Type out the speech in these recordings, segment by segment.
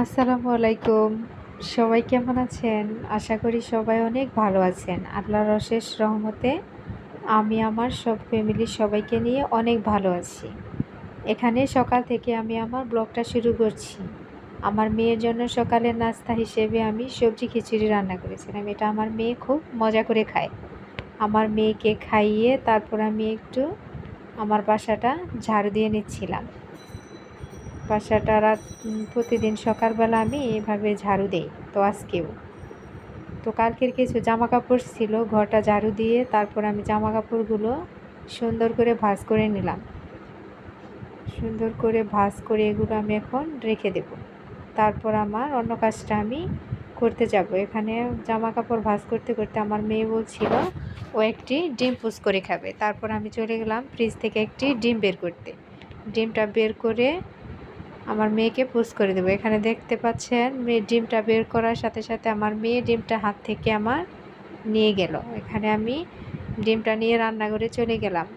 আসসালামু আলাইকুম। সবাই কেমন আছেন? আশা করি সবাই অনেক ভালো আছেন। আল্লাহর অশেষ রহমতে আমি আমার সব ফ্যামিলির সবাইকে নিয়ে অনেক ভালো আছি। এখানে সকাল থেকে আমি আমার ব্লগটা শুরু করছি। আমার মেয়ের জন্য সকালের নাস্তা হিসেবে আমি সবজি খিচুড়ি রান্না করেছিলাম। এটা আমার মেয়ে খুব মজা করে খায়। আমার মেয়েকে খাইয়ে তারপর আমি একটু আমার বাসাটা ঝাড়ু দিয়ে নিচ্ছিলাম। বাসাটা প্রতিদিন সকালবেলা আমি এভাবে ঝাড়ু দেই, তো আজকেও। তো কালকের কিছু জামা কাপড় ছিল, ঘরটা ঝাড়ু দিয়ে তারপর আমি জামা কাপড়গুলো সুন্দর করে ভাঁজ করে নিলাম। সুন্দর করে ভাঁজ করে এগুলো আমি এখন রেখে দেব। তারপর আমার অন্য কাজটা আমি করতে যাব। এখানে জামা কাপড় ভাঁজ করতে করতে আমার মেয়ে বলছিল ও একটি ডিম পুষ করে খাবে। তারপর আমি চলে গেলাম ফ্রিজ থেকে একটি ডিম বের করতে। ডিমটা বের করে আমার মেয়েকে পুশ করে দেবো। এখানে দেখতে পাচ্ছেন ডিমটা বের করার সাথে সাথে আমার মেয়ে ডিমটা হাত থেকে আমার নিয়ে গেল। এখানে আমি ডিমটা নিয়ে রান্নাঘরে চলে গেলাম।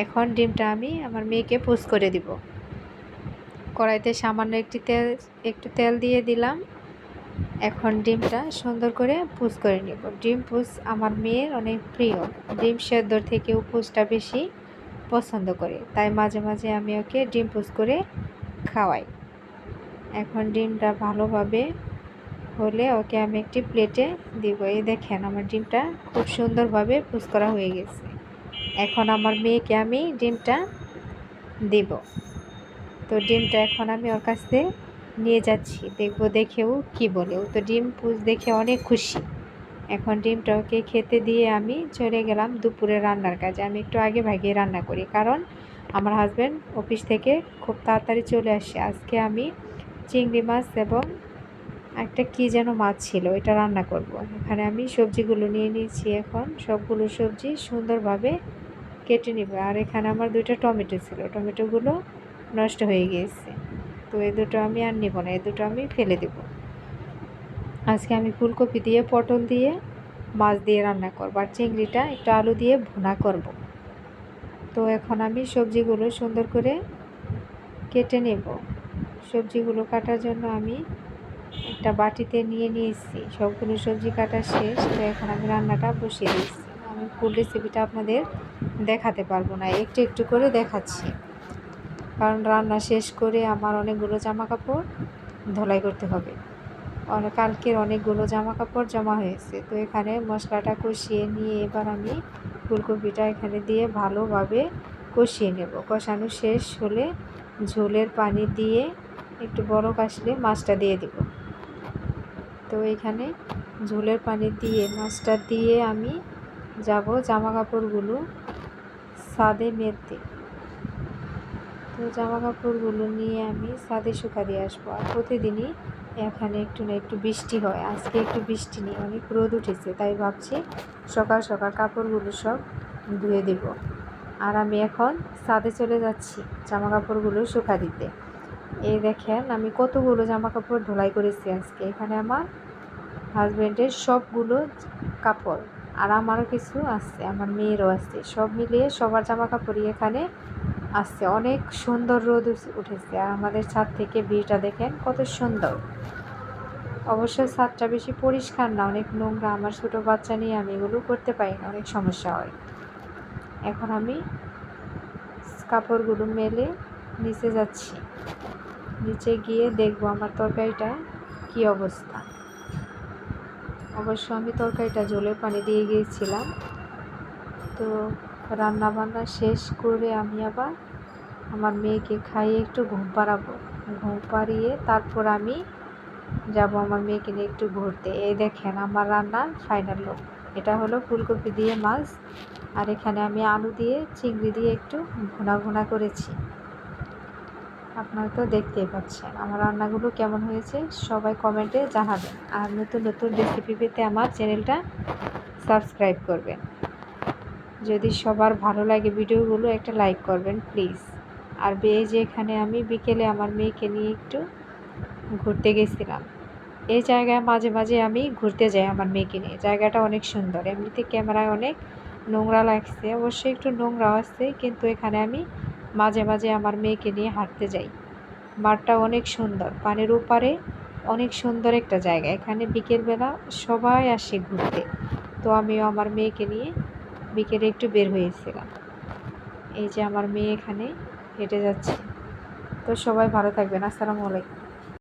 এখন ডিমটা আমি আমার মেয়েকে পুশ করে দিব। কড়াইতে সামান্য একটু তেল দিয়ে দিলাম। এখন ডিমটা সুন্দর করে পুশ করে নেব। ডিম পুশ আমার মেয়ের অনেক প্রিয়। ডিম সেদ্ধর থেকেও পুশটা বেশি পছন্দ করে, তাই মাঝে মাঝে আমি ওকে ডিম পুশ করে খাওয়াই। এখন ডিমটা ভালোভাবে হলে ওকে আমি একটি প্লেটে দিব। এই দেখেন আমার ডিমটা খুব সুন্দরভাবে পুষ করা হয়ে গেছে। এখন আমার মেয়েকে আমি ডিমটা দিব। তো ডিমটা এখন আমি ওর কাছে নিয়ে যাচ্ছি, দেখবো দেখেও কি বলে। ও তো ডিম পুষ দেখে অনেক খুশি। এখন ডিমটা ওকে খেতে দিয়ে আমি চলে গেলাম দুপুরে রান্নার কাজে। আমি একটু আগে ভাগিয়ে রান্না করি, কারণ আমার হাজব্যান্ড অফিস থেকে খুব তাড়াতাড়ি চলে আসে। আজকে আমি চিংড়ি মাছ এবং একটা কী যেন মাছ ছিল, এটা রান্না করব। এখানে আমি সবজিগুলো নিয়ে নিয়েছি। এখন সবগুলো সবজি সুন্দরভাবে কেটে নেব। আর এখানে আমার 2টা টমেটো ছিল, টমেটোগুলো নষ্ট হয়ে গিয়েছে, তো এই দুটো আমি আর নেব না, এই দুটো আমি ফেলে দেব। আজকে আমি ফুলকপি দিয়ে, পটল দিয়ে, মাছ দিয়ে রান্না করব, আর চিংড়িটা একটু আলু দিয়ে ভুনা করব। তো এখন আমি সবজিগুলো সুন্দর করে কেটে নেব। সবজিগুলো কাটার জন্য আমি একটা বাটিতে নিয়ে নিয়েছি। সবগুলো সবজি কাটা শেষ। তো এখন আমি রান্নাটা বসিয়ে দিয়েছি। আমি ফুল রেসিপিটা আপনাদের দেখাতে পারবো না, একটু একটু করে দেখাচ্ছি, কারণ রান্না শেষ করে আমার অনেকগুলো জামা কাপড় ধোলাই করতে হবে। কালকের অনেকগুলো জামা কাপড় জমা হয়েছে। তো এখানে মশলাটা কষিয়ে নিয়ে এবার আমি ফুলকপিটা এখানে দিয়ে ভালোভাবে কষিয়ে নেব। কষানো শেষ হলে ঝোলের পানি দিয়ে একটু বড় আসলে মাছটা দিয়ে দেব। তো এখানে ঝোলের পানি দিয়ে মাছটা দিয়ে আমি যাব জামা কাপড়গুলো ছাদে মেলতে। তো জামা কাপড়গুলো নিয়ে আমি ছাদে শুকা দিয়ে আসবো। আর প্রতিদিনই এখানে একটু না একটু বৃষ্টি হয়। আজকে একটু বৃষ্টি নেই, অনেক রোদ উঠেছে, তাই ভাবছি সকাল সকাল কাপড়গুলো সব ধুয়ে দেব। আর আমি এখন ছাদে চলে যাচ্ছি জামা কাপড়গুলো শুকা দিতে। এই দেখেন আমি কতগুলো জামা কাপড় ধোলাই করেছি আজকে। এখানে আমার হাজব্যান্ডের সবগুলো কাপড়, আর আমারও কিছু আছে, আমার মেয়েরও আছে, সব মিলিয়ে সবার জামা কাপড়ই এখানে আছে। অনেক সুন্দর রোদ উঠেছে। আর আমাদের ছাদ থেকে ভিউটা দেখেন কত সুন্দর। অবশ্য ছাদটা বেশি পরিষ্কার না, অনেক নোংরা। আমার ছোটো বাচ্চা নিয়ে আমি এগুলো করতে পারি না, অনেক সমস্যা হয়। এখন আমি কাপড়গুলো মেলে নিচে যাচ্ছি। নিচে গিয়ে দেখবো আমার তরকারিটা কি অবস্থা। অবশ্য আমি তরকারিটা ঝোলের পানি দিয়ে গিয়েছিলাম। তো রান্না বান্না শেষ করে আমি আবার আমার মেয়েকে খাইয়ে একটু ঘুম পাড়াবো। ঘুম পাড়িয়ে তারপর আমি যাব আমার মেয়েকে নিয়ে একটু ঘুরতে। এই দেখেন আমার রান্নার ফাইনাল লুক। এটা হলো ফুলকপি দিয়ে মাছ, আর এখানে আমি আলু দিয়ে চিংড়ি দিয়ে একটু ভুনা ভুনা করেছি। আপনারা তো দেখতেই পাচ্ছেন আমার রান্নাগুলো কেমন হয়েছে, সবাই কমেন্টে জানাবেন। আর নতুন নতুন রেসিপি পেতে আমার চ্যানেলটা সাবস্ক্রাইব করবেন। যদি সবার ভালো লাগে ভিডিওগুলো একটা লাইক করবেন প্লিজ। আর এই যে এখানে আমি বিকেলে আমার মেয়েকে নিয়ে একটু ঘুরতে গেছিলাম। এই জায়গায় মাঝে মাঝে আমি ঘুরতে যাই আমার মেয়েকে নিয়ে। জায়গাটা অনেক সুন্দর। এমনিতে ক্যামেরায় অনেক নোংরা লাগছে, অবশ্যই একটু নোংরা আছে, কিন্তু এখানে আমি মাঝে মাঝে আমার মেয়েকে নিয়ে হাঁটতে যাই। মাঠটা অনেক সুন্দর, পানির ওপারে অনেক সুন্দর একটা জায়গা। এখানে বিকেলবেলা সবাই আসে ঘুরতে। তো আমিও আমার মেয়েকে নিয়ে বিকেলে একটু বের হয়েছিলাম। এই যে আমার মেয়ে এখানে হেঁটে যাচ্ছে। তো সবাই ভালো থাকবেন। আসসালামু আলাইকুম।